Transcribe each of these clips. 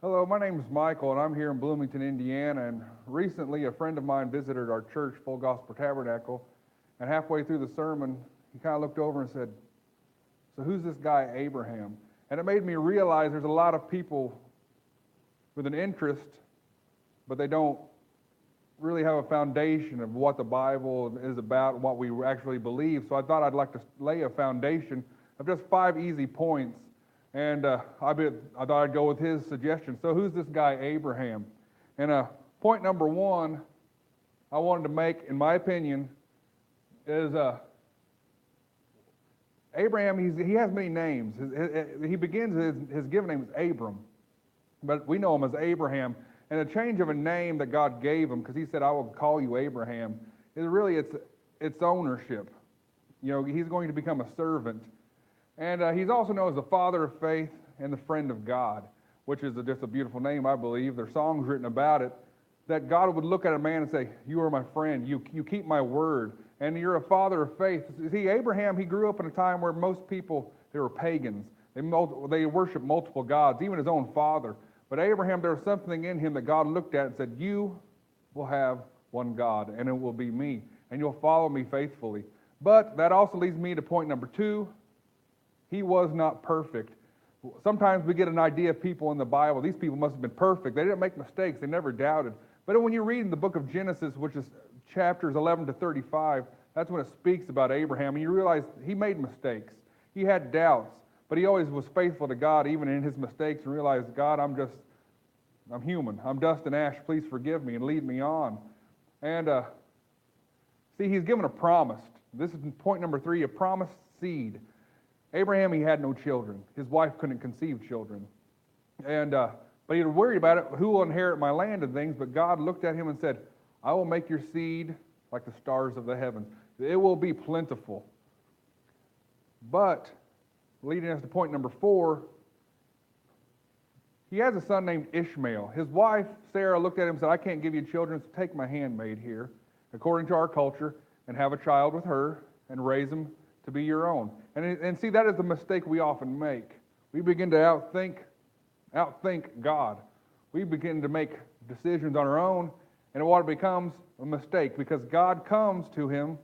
Hello, my name is Michael, and I'm here in Bloomington, Indiana. And recently, a friend of mine visited our church, Full Gospel Tabernacle. And halfway through the sermon, he kind of looked over and said, "So who's this guy, Abraham?" And it made me realize there's a lot of people with an interest, but they don't really have a foundation of what the Bible is about and what we actually believe. So I thought I'd like to lay a foundation of just 5 easy points. And I thought I'd go with his suggestion. So who's this guy, Abraham? And point number 1 I wanted to make, in my opinion, is Abraham. He has many names. He begins his given name is Abram, but we know him as Abraham. And a change of a name that God gave him, because He said, "I will call you Abraham," is really its ownership. You know, he's going to become a servant. And he's also known as the father of faith and the friend of God, which is just a beautiful name, I believe. There's songs written about it, that God would look at a man and say, "You are my friend. You keep my word, and you're a father of faith." See, Abraham, he grew up in a time where most people, they were pagans. They worshiped multiple gods, even his own father. But Abraham, there was something in him that God looked at and said, "You will have one God, and it will be me, and you'll follow me faithfully." But that also leads me to point number 2. He was not perfect. Sometimes we get an idea of people in the Bible. These people must have been perfect. They didn't make mistakes. They never doubted. But when you read in the book of Genesis, which is chapters 11 to 35, that's when it speaks about Abraham, and you realize he made mistakes. He had doubts, but he always was faithful to God, even in his mistakes, and realized, "God, I'm human. I'm dust and ash. Please forgive me and lead me on." And see, he's given a promise. This is point number 3, a promised seed. Abraham, he had no children. His wife couldn't conceive children. And but he was worried about it, who will inherit my land and things. But God looked at him and said, "I will make your seed like the stars of the heavens. It will be plentiful." But leading us to point number 4, he has a son named Ishmael. His wife, Sarah, looked at him and said, "I can't give you children, so take my handmaid here, according to our culture, and have a child with her and raise him to be your own." And see, that is the mistake we often make. We begin to outthink God. We begin to make decisions on our own, and what becomes a mistake, because God comes to him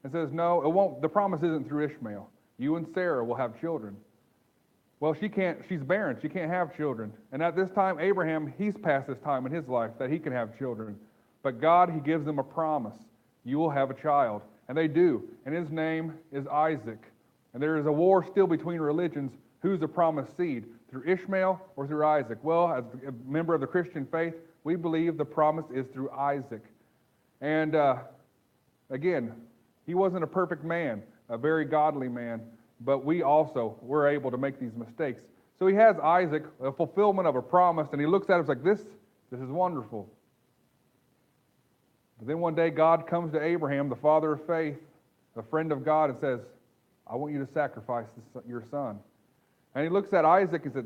and says, "No, it won't. The promise isn't through Ishmael. You and Sarah will have children." Well, she's barren. She can't have children. And at this time, Abraham, he's past this time in his life that he can have children. But God, he gives them a promise. "You will have a child." And they do. And his name is Isaac. And there is a war still between religions. Who's the promised seed? Through Ishmael or through Isaac? Well, as a member of the Christian faith, we believe the promise is through Isaac. And again, he wasn't a perfect man, a very godly man, but we also were able to make these mistakes. So he has Isaac, a fulfillment of a promise, and he looks at it and like, this is wonderful. But then one day God comes to Abraham, the father of faith, a friend of God, and says, "I want you to sacrifice your son." And he looks at Isaac and says,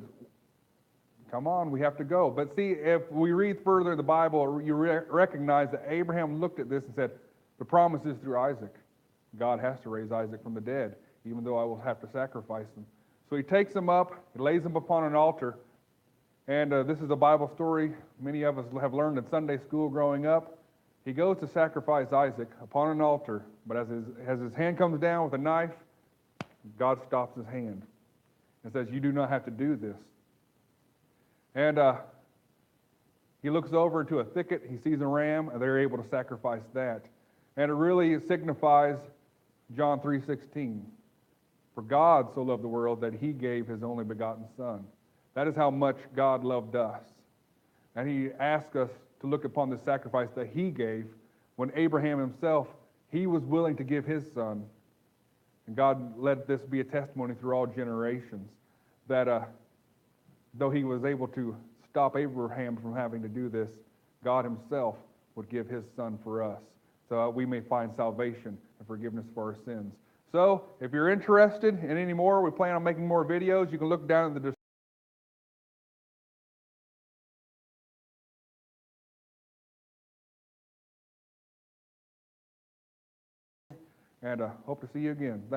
"Come on, we have to go." But see, if we read further in the Bible, you recognize that Abraham looked at this and said, "The promise is through Isaac. God has to raise Isaac from the dead, even though I will have to sacrifice him." So he takes him up, he lays him upon an altar. And this is a Bible story many of us have learned in Sunday school growing up. He goes to sacrifice Isaac upon an altar, but as his hand comes down with a knife, God stops his hand and says, "You do not have to do this." And he looks over into a thicket, he sees a ram, and they're able to sacrifice that. And it really signifies John 3:16. "For God so loved the world that he gave his only begotten Son." That is how much God loved us. And he asks us to look upon the sacrifice that he gave when Abraham himself, he was willing to give his son. And God let this be a testimony through all generations that though he was able to stop Abraham from having to do this, God himself would give his son for us, so we may find salvation and forgiveness for our sins. So if you're interested in any more, we plan on making more videos. You can look down in the description. And hope to see you again. Thanks.